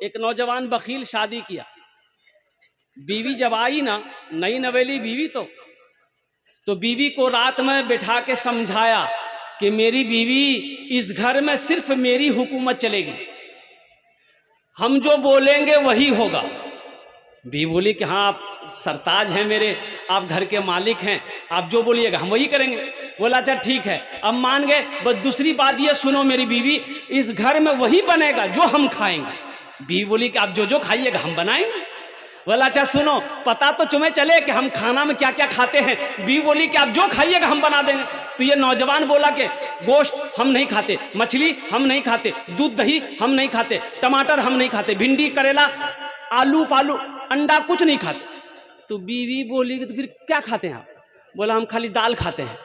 एक नौजवान बखील शादी किया, बीवी जब आई ना, नई नवेली बीवी तो बीवी को रात में बिठा के समझाया कि मेरी बीवी, इस घर में सिर्फ मेरी हुकूमत चलेगी, हम जो बोलेंगे वही होगा। बीवी बोली कि हाँ आप सरताज हैं मेरे, आप घर के मालिक हैं, आप जो बोलिएगा हम वही करेंगे। बोला अच्छा ठीक है, अब मान गए। बस दूसरी बात ये सुनो मेरी बीवी, इस घर में वही बनेगा जो हम खाएंगे। बीवी बोली कि आप जो जो खाइएगा हम बनाएंगे। बोला अच्छा सुनो, पता तो तुम्हें चले कि हम खाना में क्या क्या खाते हैं। बीवी बोली कि आप जो खाइएगा हम बना देंगे। तो ये नौजवान बोला कि गोश्त हम नहीं खाते, मछली हम नहीं खाते, दूध दही हम नहीं खाते, टमाटर हम नहीं खाते, भिंडी करेला आलू पालू अंडा कुछ नहीं खाते। तो बीवी बोली कि तो फिर क्या खाते हैं आप? बोला हम खाली दाल खाते हैं।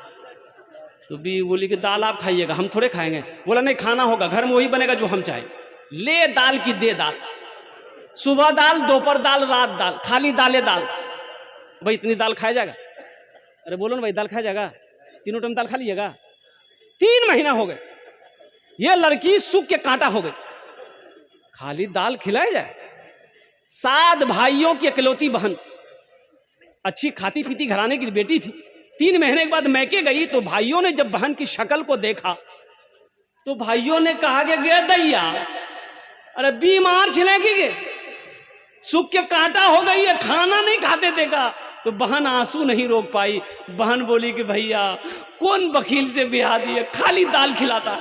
तो बीवी बोली कि दाल आप खाइएगा, हम थोड़े खाएंगे। बोला नहीं, खाना होगा, घर में वही बनेगा जो हम चाहें। ले दाल की दे दाल, सुबह दाल, दोपहर दाल, रात दाल, खाली दाले दाल। भाई इतनी दाल खाया जाएगा? अरे बोलो ना भाई, दाल खाया जाएगा? तीनों टाइम दाल खा लीजिएगा? 3 महीना हो गए, ये लड़की सूख के कांटा हो गई, खाली दाल खिलाया जाए। 7 भाइयों की इकलौती बहन, अच्छी खाती पीती घराने की बेटी थी। 3 महीने के बाद मैके गई तो भाइयों ने जब बहन की शक्ल को देखा तो भाइयों ने कहा कि गे दैया, अरे बीमार छिलेगी गे, सूख के कांटा हो गई है, खाना नहीं खाते देखा। तो बहन आंसू नहीं रोक पाई। बहन बोली कि भैया कौन वकील से ब्याह दिए, खाली दाल खिलाता।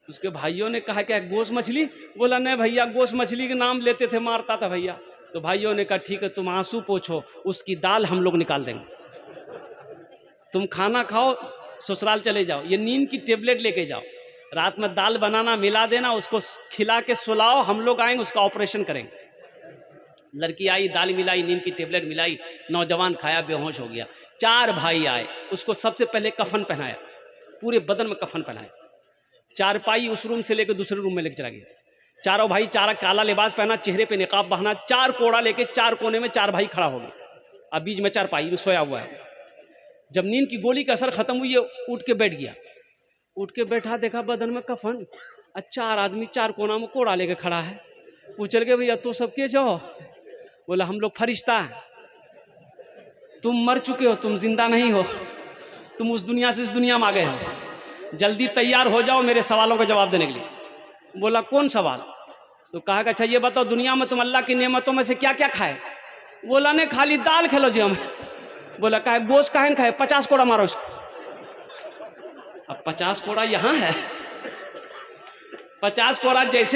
उसके भाइयों ने कहा क्या गोश्त मछली? बोला नहीं भैया, गोश्त मछली के नाम लेते थे, मारता था भैया। तो भाइयों ने कहा ठीक है, तुम आंसू पोछो, उसकी दाल हम लोग निकाल देंगे, तुम खाना खाओ, ससुराल चले जाओ, ये नींद की टेबलेट लेके जाओ, रात में दाल बनाना मिला देना, उसको खिला के सुलाओ, हम लोग आएंगे उसका ऑपरेशन करेंगे। लड़की आई, दाल मिलाई, नींद की टेबलेट मिलाई, नौजवान खाया, बेहोश हो गया। 4 भाई आए, उसको सबसे पहले कफन पहनाया, पूरे बदन में कफन पहनाया। चारपाई उस रूम से लेकर दूसरे रूम में लेकर चला गया। चारों भाई, 4 काला लिबास पहना, चेहरे पे निकाब बहाना, 4 कोड़ा लेके 4 कोने में 4 भाई खड़ा हो गए। अब बीच में चारपाई में सोया हुआ है। जब नींद की गोली का असर खत्म हुई, उठ के बैठ गया। उठ के बैठा, देखा बदन में कफन, 4 आदमी 4 कोना में कोड़ा लेके खड़ा है। पूछ के भैया तो सबके जाओ? बोला हम लोग फरिश्ता है, तुम मर चुके हो, तुम जिंदा नहीं हो, तुम उस दुनिया से इस दुनिया में आ गए हो, जल्दी तैयार हो जाओ मेरे सवालों का जवाब देने के लिए। बोला कौन सवाल? तो कहा कि अच्छा ये बताओ, दुनिया में तुम अल्लाह की नेमतों में से क्या क्या खाए? बोला नहीं, खाली दाल खेलो जी हम। बोला कहा गोश्त काहे खाए? 50 कोड़ा मारो उसको। अब 50 कोड़ा यहाँ है, 50 कोड़ा जैसे